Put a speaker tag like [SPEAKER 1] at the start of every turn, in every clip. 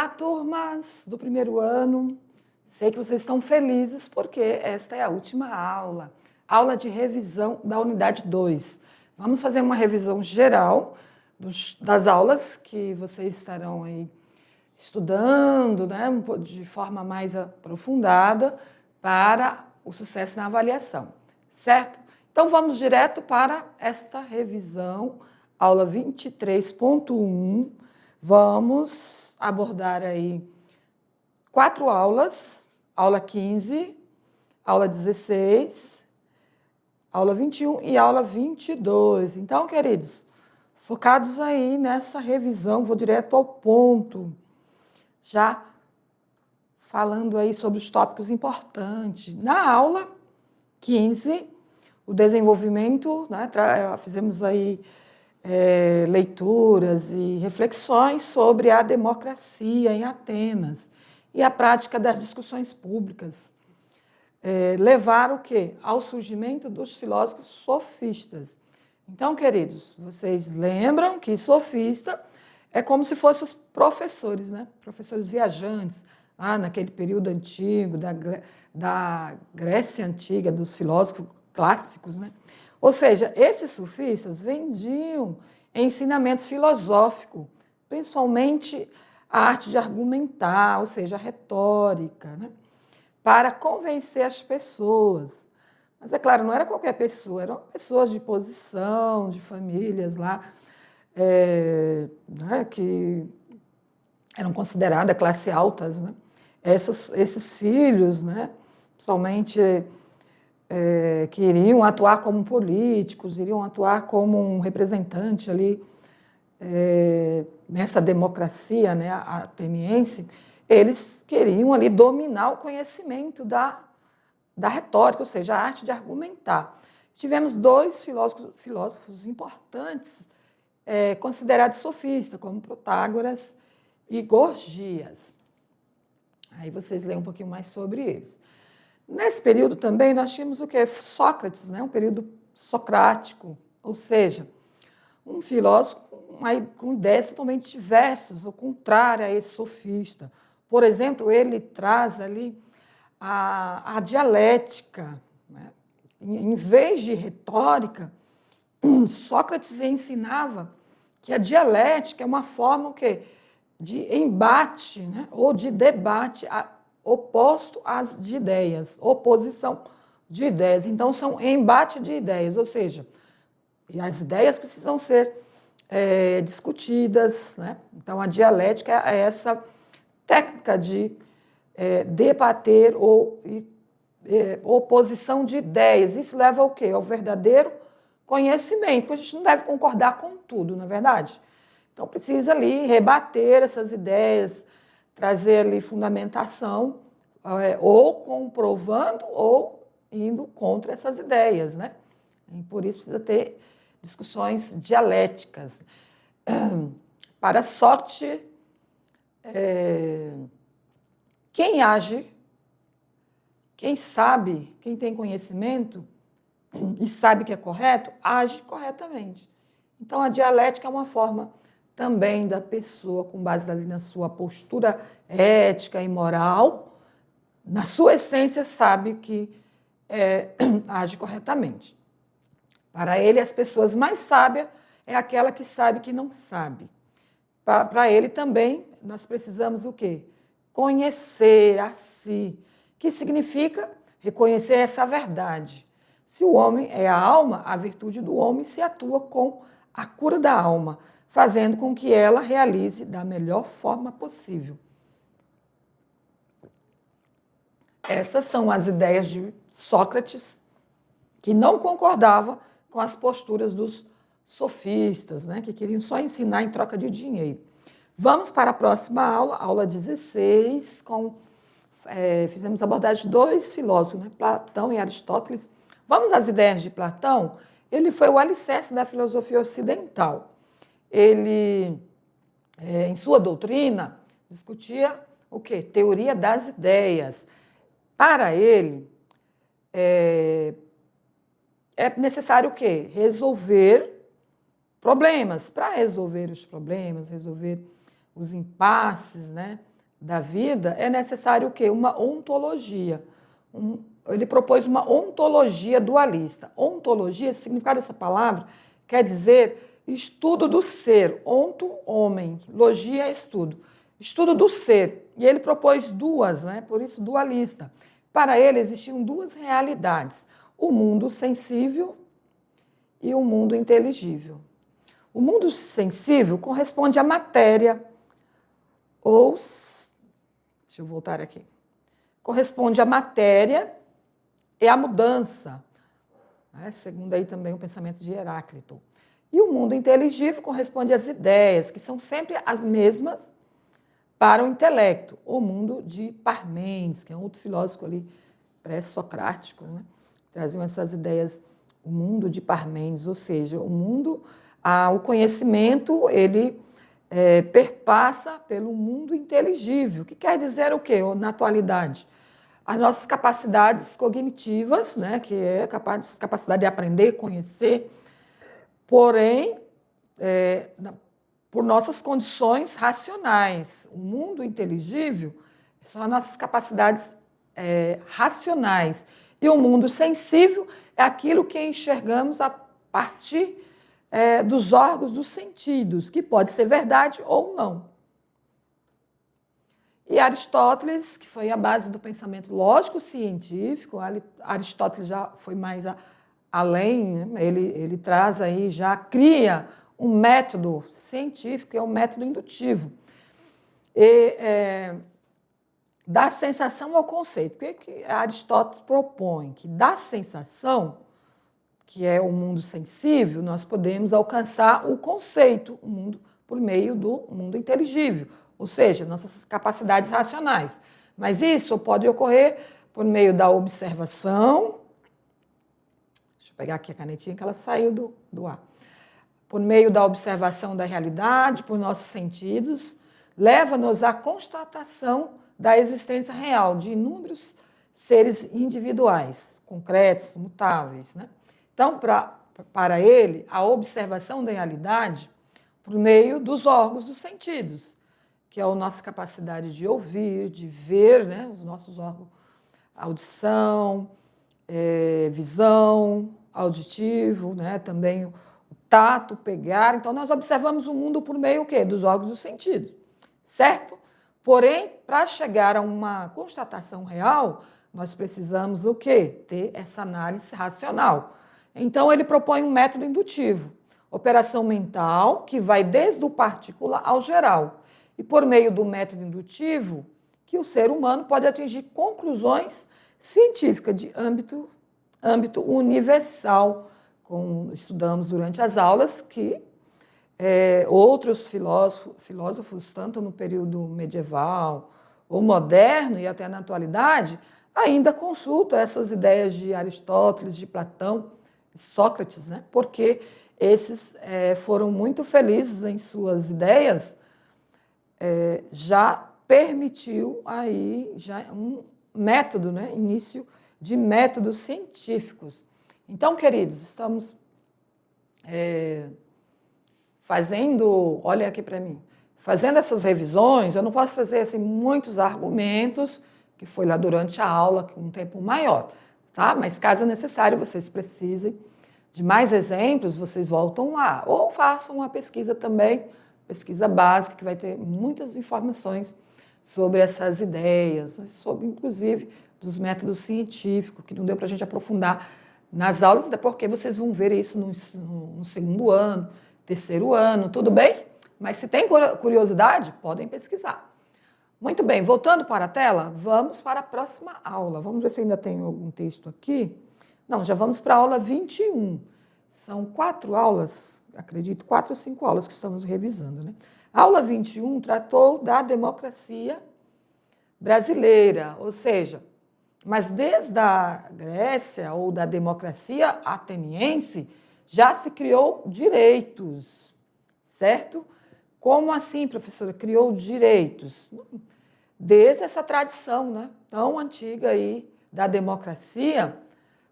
[SPEAKER 1] Olá, turmas do primeiro ano. Sei que vocês estão felizes porque esta é a última aula de revisão da unidade 2. Vamos fazer uma revisão geral das aulas que vocês estarão aí estudando, né, de forma mais aprofundada para o sucesso na avaliação, certo? Então vamos direto para esta revisão, aula 23.1. Vamos abordar aí 4 aulas, aula 15, aula 16, aula 21 e aula 22. Então, queridos, focados aí nessa revisão, vou direto ao ponto, já falando aí sobre os tópicos importantes. Na aula 15, o desenvolvimento, né, fizemos aí leituras e reflexões sobre a democracia em Atenas e a prática das discussões públicas. Levaram o quê? Ao surgimento dos filósofos sofistas. Então, queridos, vocês lembram que sofista é como se fossem os professores, né? Professores viajantes, lá naquele período antigo, da Grécia Antiga, dos filósofos clássicos, né? Ou seja, esses sofistas vendiam ensinamentos filosóficos, principalmente a arte de argumentar, ou seja, a retórica, né? Para convencer as pessoas. Mas, é claro, não era qualquer pessoa, eram pessoas de posição, de famílias lá, né, que eram consideradas classe altas, né? Esses filhos, né, principalmente que iriam atuar como políticos, iriam atuar como um representante ali nessa democracia, né, ateniense, eles queriam ali dominar o conhecimento da retórica, ou seja, a arte de argumentar. Tivemos 2 filósofos importantes considerados sofistas, como Protágoras e Gorgias. Aí vocês leem um pouquinho mais sobre eles. Nesse período também nós tínhamos o quê? Sócrates, né? Um período socrático, ou seja, um filósofo com ideias totalmente diversas, ou contrária a esse sofista. Por exemplo, ele traz ali a dialética, né? Em vez de retórica, Sócrates ensinava que a dialética é uma forma o quê? De embate, né? Ou de debate oposto de ideias, oposição de ideias. Então, são embate de ideias, ou seja, e as ideias precisam ser discutidas, né? Então, a dialética é essa técnica de debater ou oposição de ideias. Isso leva ao quê? Ao verdadeiro conhecimento, porque a gente não deve concordar com tudo, não é verdade? Então, precisa ali rebater essas ideias, trazer ali fundamentação, ou comprovando ou indo contra essas ideias, né? E por isso precisa ter discussões dialéticas. Para Sócrates, quem age, quem sabe, quem tem conhecimento e sabe que é correto, age corretamente. Então, a dialética é uma forma também da pessoa, com base ali na sua postura ética e moral, na sua essência, sabe que age corretamente. Para ele, as pessoas mais sábias é aquela que sabe que não sabe. Para ele também, nós precisamos o quê? Conhecer a si, que significa reconhecer essa verdade. Se o homem é a alma, a virtude do homem se atua com a cura da alma, fazendo com que ela realize da melhor forma possível. Essas são as ideias de Sócrates, que não concordava com as posturas dos sofistas, né, que queriam só ensinar em troca de dinheiro. Vamos para a próxima aula, aula 16, fizemos abordagem de 2 filósofos, né, Platão e Aristóteles. Vamos às ideias de Platão? Ele foi o alicerce da filosofia ocidental. Ele, em sua doutrina, discutia o quê? Teoria das ideias. Para ele, é necessário o quê? Resolver problemas. Para resolver os problemas, resolver os impasses, né? da vida, é necessário o quê? Uma ontologia. Ele propôs uma ontologia dualista. Ontologia, o significado dessa palavra, quer dizer estudo do ser. Onto, homem. Logia, estudo. Estudo do ser. E ele propôs duas, né? Por isso dualista. Para ele existiam duas realidades: o mundo sensível e o mundo inteligível. O mundo sensível corresponde à matéria, ou, deixa eu voltar aqui, corresponde à matéria e à mudança, né? Segundo aí também o pensamento de Heráclito. E o mundo inteligível corresponde às ideias, que são sempre as mesmas para o intelecto. O mundo de Parmênides, que é um outro filósofo ali pré-socrático, né? Traziam essas ideias, o mundo de Parmênides, ou seja, o mundo, o conhecimento, ele perpassa pelo mundo inteligível, que quer dizer o quê? Na atualidade, as nossas capacidades cognitivas, né, que é a capacidade de aprender, conhecer, porém, por nossas condições racionais. O mundo inteligível são as nossas capacidades racionais. E o mundo sensível é aquilo que enxergamos a partir dos órgãos dos sentidos, que pode ser verdade ou não. E Aristóteles, que foi a base do pensamento lógico-científico, Aristóteles já foi mais além, né? Ele traz aí, já cria um método científico, que é o método indutivo. Da sensação ao conceito. O que Aristóteles propõe? Que da sensação, que é o mundo sensível, nós podemos alcançar o conceito, o mundo, por meio do mundo inteligível, ou seja, nossas capacidades racionais. Mas isso pode ocorrer por meio da observação. Deixa eu pegar aqui a canetinha que ela saiu do ar. Por meio da observação da realidade, por nossos sentidos, leva-nos à constatação da existência real de inúmeros seres individuais, concretos, mutáveis, né? Então, para ele, a observação da realidade por meio dos órgãos dos sentidos, que é a nossa capacidade de ouvir, de ver, né? Os nossos órgãos, audição, visão, auditivo, né? Também o tato, pegar. Então, nós observamos o mundo por meio o quê? Dos órgãos dos sentidos, certo? Porém, para chegar a uma constatação real, nós precisamos o quê? Ter essa análise racional. Então, ele propõe um método indutivo, operação mental, que vai desde o particular ao geral. E por meio do método indutivo, que o ser humano pode atingir conclusões científicas de âmbito universal, como estudamos durante as aulas, que outros filósofos, tanto no período medieval ou moderno e até na atualidade, ainda consultam essas ideias de Aristóteles, de Platão, de Sócrates, né? Porque esses foram muito felizes em suas ideias, já permitiu aí já um método, né? Início de métodos científicos. Então, queridos, estamos fazendo, olhem aqui para mim, fazendo essas revisões. Eu não posso trazer assim, muitos argumentos, que foi lá durante a aula, com um tempo maior, tá? Mas caso necessário, vocês precisem de mais exemplos, vocês voltam lá. Ou façam uma pesquisa também, pesquisa básica, que vai ter muitas informações sobre essas ideias, sobre, inclusive, dos métodos científicos, que não deu para a gente aprofundar nas aulas, até porque vocês vão ver isso no segundo ano, terceiro ano, tudo bem? Mas se tem curiosidade, podem pesquisar. Muito bem, voltando para a tela, vamos para a próxima aula. Vamos ver se ainda tem algum texto aqui. Não, já vamos para a aula 21. São 4 aulas, acredito, 4 ou 5 aulas que estamos revisando, né? A aula 21 tratou da democracia brasileira, ou seja, mas desde a Grécia ou da democracia ateniense já se criou direitos, certo? Como assim, professora, criou direitos? Desde essa tradição, né, tão antiga aí da democracia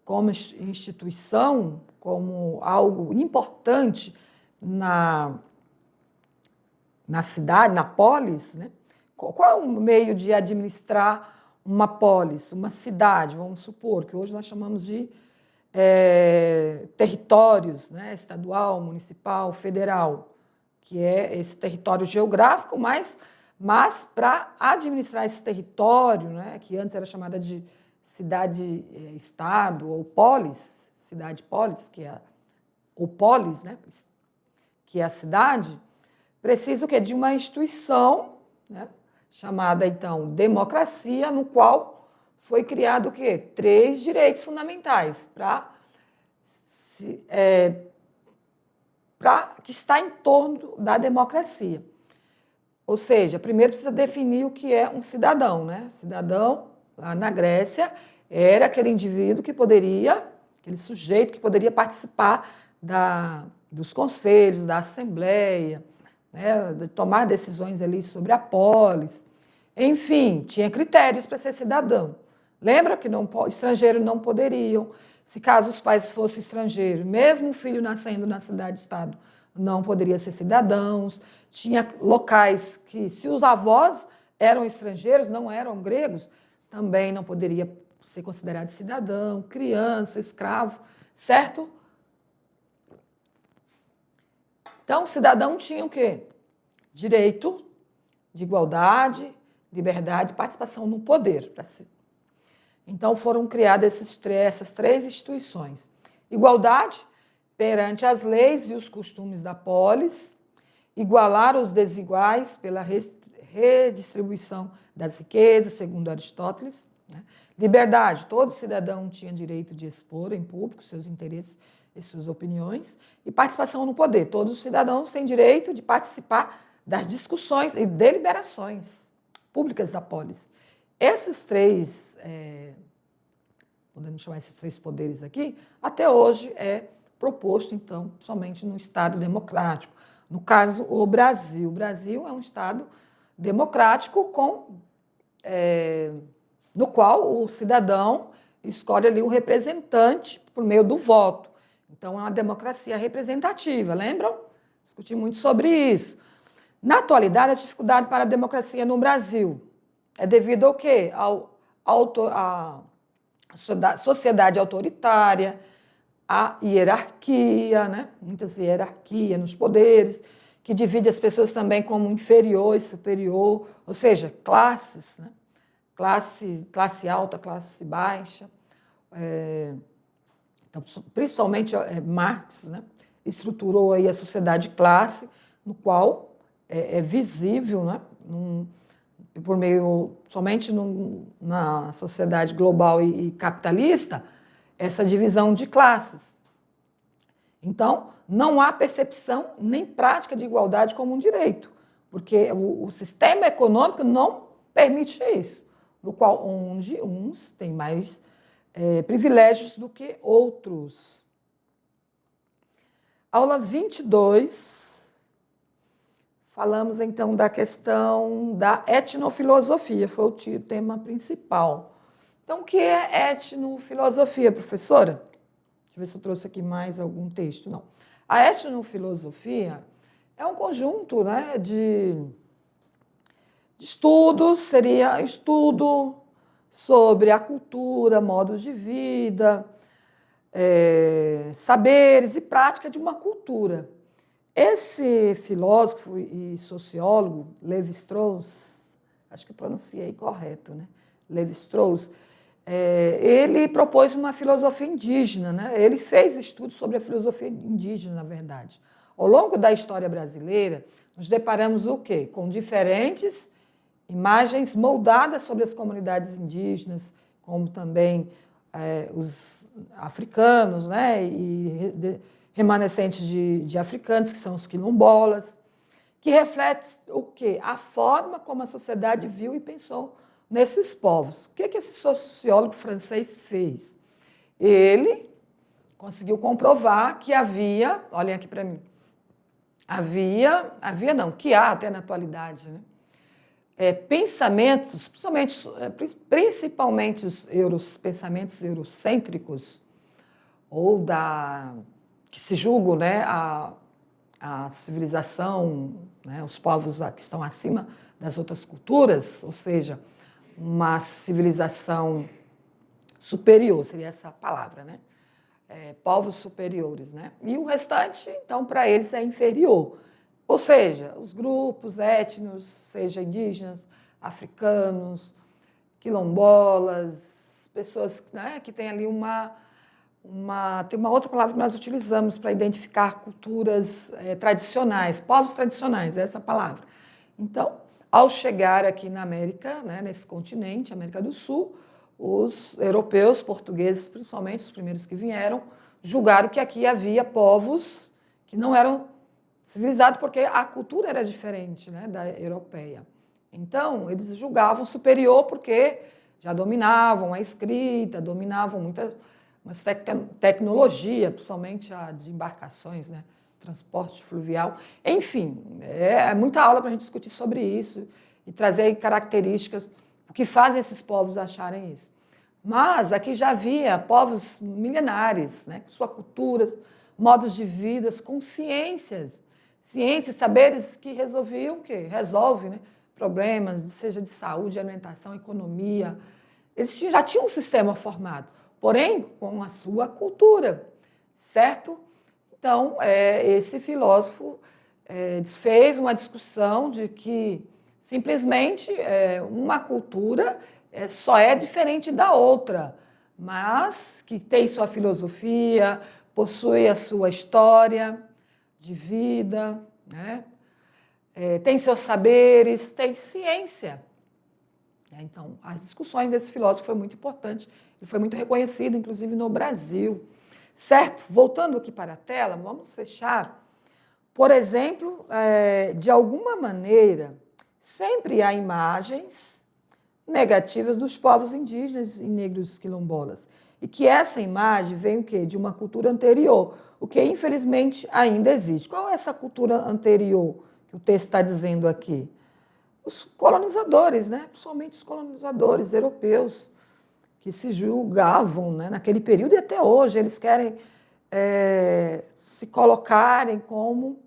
[SPEAKER 1] como instituição, como algo importante na cidade, na polis, né? qual é o meio de administrar uma polis, uma cidade, vamos supor, que hoje nós chamamos de territórios, né, estadual, municipal, federal, que é esse território geográfico, mas para administrar esse território, né, que antes era chamada de cidade-estado ou polis, cidade-polis, ou polis, né, que é a cidade, precisa o quê? De uma instituição, né, chamada, então, democracia, no qual foi criado o quê? 3 direitos fundamentais para que está em torno da democracia. Ou seja, primeiro precisa definir o que é um cidadão, né? Cidadão, lá na Grécia, era aquele indivíduo que poderia, aquele sujeito que poderia participar dos conselhos, da assembleia, né, de tomar decisões ali sobre a polis. Enfim, tinha critérios para ser cidadão. Lembra que estrangeiros não poderiam, se caso os pais fossem estrangeiros, mesmo o filho nascendo na cidade-estado, não poderia ser cidadãos. Tinha locais que, se os avós eram estrangeiros, não eram gregos, também não poderia ser considerado cidadão, criança, escravo, certo? Então, o cidadão tinha o quê? Direito de igualdade, liberdade e participação no poder. Então, foram criadas essas 3 instituições. Igualdade perante as leis e os costumes da polis, igualar os desiguais pela redistribuição das riquezas, segundo Aristóteles. Né? Liberdade, todo cidadão tinha direito de expor em público seus interesses e suas opiniões. E participação no poder, todos os cidadãos têm direito de participar das discussões e deliberações públicas da polis. Esses 3, podemos chamar esses 3 poderes aqui, até hoje é proposto, então, somente no Estado democrático. No caso, o Brasil. O Brasil é um Estado democrático no qual o cidadão escolhe ali o representante por meio do voto. Então, é uma democracia representativa, lembram? Discuti muito sobre isso. Na atualidade, a dificuldade para a democracia no Brasil é devido ao quê? À sociedade autoritária, à hierarquia, né? Muitas hierarquias nos poderes, que divide as pessoas também como inferior e superior, ou seja, classes, né? Classe alta, classe baixa. Então, principalmente Marx, né, estruturou aí a sociedade de classe, no qual é visível, né, por meio somente na sociedade global e capitalista, essa divisão de classes. Então, não há percepção nem prática de igualdade como um direito, porque o sistema econômico não permite isso, no qual onde uns têm mais privilégios do que outros. Aula 22, falamos então da questão da etnofilosofia, foi o tema principal. Então, o que é etnofilosofia, professora? Deixa eu ver se eu trouxe aqui mais algum texto. Não. A etnofilosofia é um conjunto, né, de estudos, seria estudo sobre a cultura, modos de vida, saberes e prática de uma cultura. Esse filósofo e sociólogo, Lévi-Strauss, acho que eu pronunciei correto, né? Lévi-Strauss, ele propôs uma filosofia indígena, né? Ele fez estudos sobre a filosofia indígena, na verdade. Ao longo da história brasileira, nos deparamos o quê? Com diferentes imagens moldadas sobre as comunidades indígenas, como também os africanos, né, e remanescentes de africanos, que são os quilombolas, que refletem o quê? A forma como a sociedade viu e pensou nesses povos. O que esse sociólogo francês fez? Ele conseguiu comprovar que havia, olhem aqui para mim, que há até na atualidade, né? Pensamentos, principalmente os pensamentos eurocêntricos, ou que se julgam, né, a civilização, né, os povos que estão acima das outras culturas, ou seja, uma civilização superior, seria essa a palavra, né? Povos superiores, né? E o restante, então, para eles é inferior. Ou seja, os grupos étnicos, seja indígenas, africanos, quilombolas, pessoas, né, que têm ali tem uma outra palavra que nós utilizamos para identificar culturas tradicionais, povos tradicionais, é essa palavra. Então, ao chegar aqui na América, né, nesse continente, América do Sul, os europeus, portugueses, principalmente os primeiros que vieram, julgaram que aqui havia povos que não eram civilizados porque a cultura era diferente, né, da europeia. Então, eles julgavam superior porque já dominavam a escrita, dominavam muitas tecnologia, principalmente a de embarcações, né, transporte fluvial. Enfim, é muita aula para a gente discutir sobre isso e trazer características o que fazem esses povos acharem isso. Mas aqui já havia povos milenares, né, com sua cultura, modos de vida, com ciências, saberes que resolviam, que resolvem, né, problemas, seja de saúde, alimentação, economia. Eles já tinham um sistema formado, porém com a sua cultura, certo? Então, esse filósofo fez uma discussão de que simplesmente uma cultura só é diferente da outra, mas que tem sua filosofia, possui a sua história de vida, né? Tem seus saberes, tem ciência. Então, as discussões desse filósofo foi muito importante, ele foi muito reconhecido, inclusive no Brasil. Certo? Voltando aqui para a tela, vamos fechar. Por exemplo, de alguma maneira, sempre há imagens negativas dos povos indígenas e negros quilombolas. E que essa imagem vem o quê? De uma cultura anterior, o que infelizmente ainda existe. Qual é essa cultura anterior que o texto está dizendo aqui? Os colonizadores, né? Principalmente os colonizadores europeus, que se julgavam, né, naquele período e até hoje, eles querem se colocarem como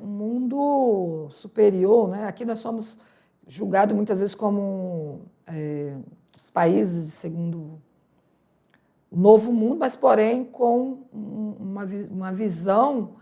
[SPEAKER 1] um mundo superior, né? Aqui nós somos julgados muitas vezes como os países de segundo o novo mundo, mas porém com uma visão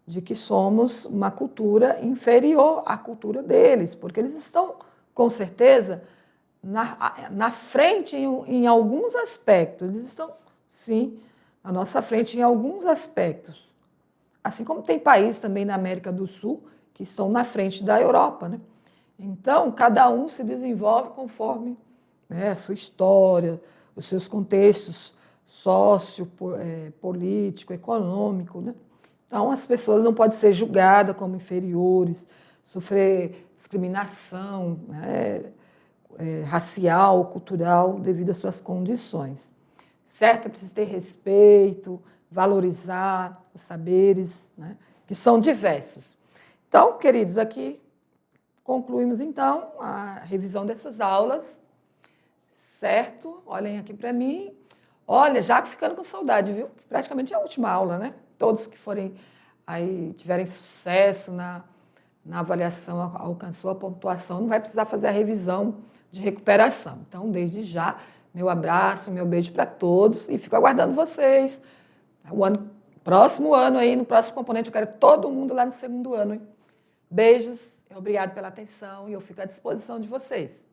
[SPEAKER 1] de que somos uma cultura inferior à cultura deles, porque eles estão, com certeza, na frente em alguns aspectos. Eles estão, sim, na nossa frente em alguns aspectos. Assim como tem países também na América do Sul que estão na frente da Europa, né? Então, cada um se desenvolve conforme, né, a sua história, os seus contextos político, econômico, né? Então, as pessoas não podem ser julgadas como inferiores, sofrer discriminação, né, racial, cultural, devido às suas condições. Certo? É preciso ter respeito, valorizar os saberes, né, que são diversos. Então, queridos, aqui concluímos, então, a revisão dessas aulas, certo? Olhem aqui para mim. Olha, já ficando com saudade, viu? Praticamente é a última aula, né? Todos que forem aí, tiverem sucesso na avaliação, alcançou a pontuação, não vai precisar fazer a revisão de recuperação. Então, desde já, meu abraço, meu beijo para todos e fico aguardando vocês. Próximo ano aí, no próximo componente, eu quero todo mundo lá no segundo ano. Hein? Beijos, obrigado pela atenção e eu fico à disposição de vocês.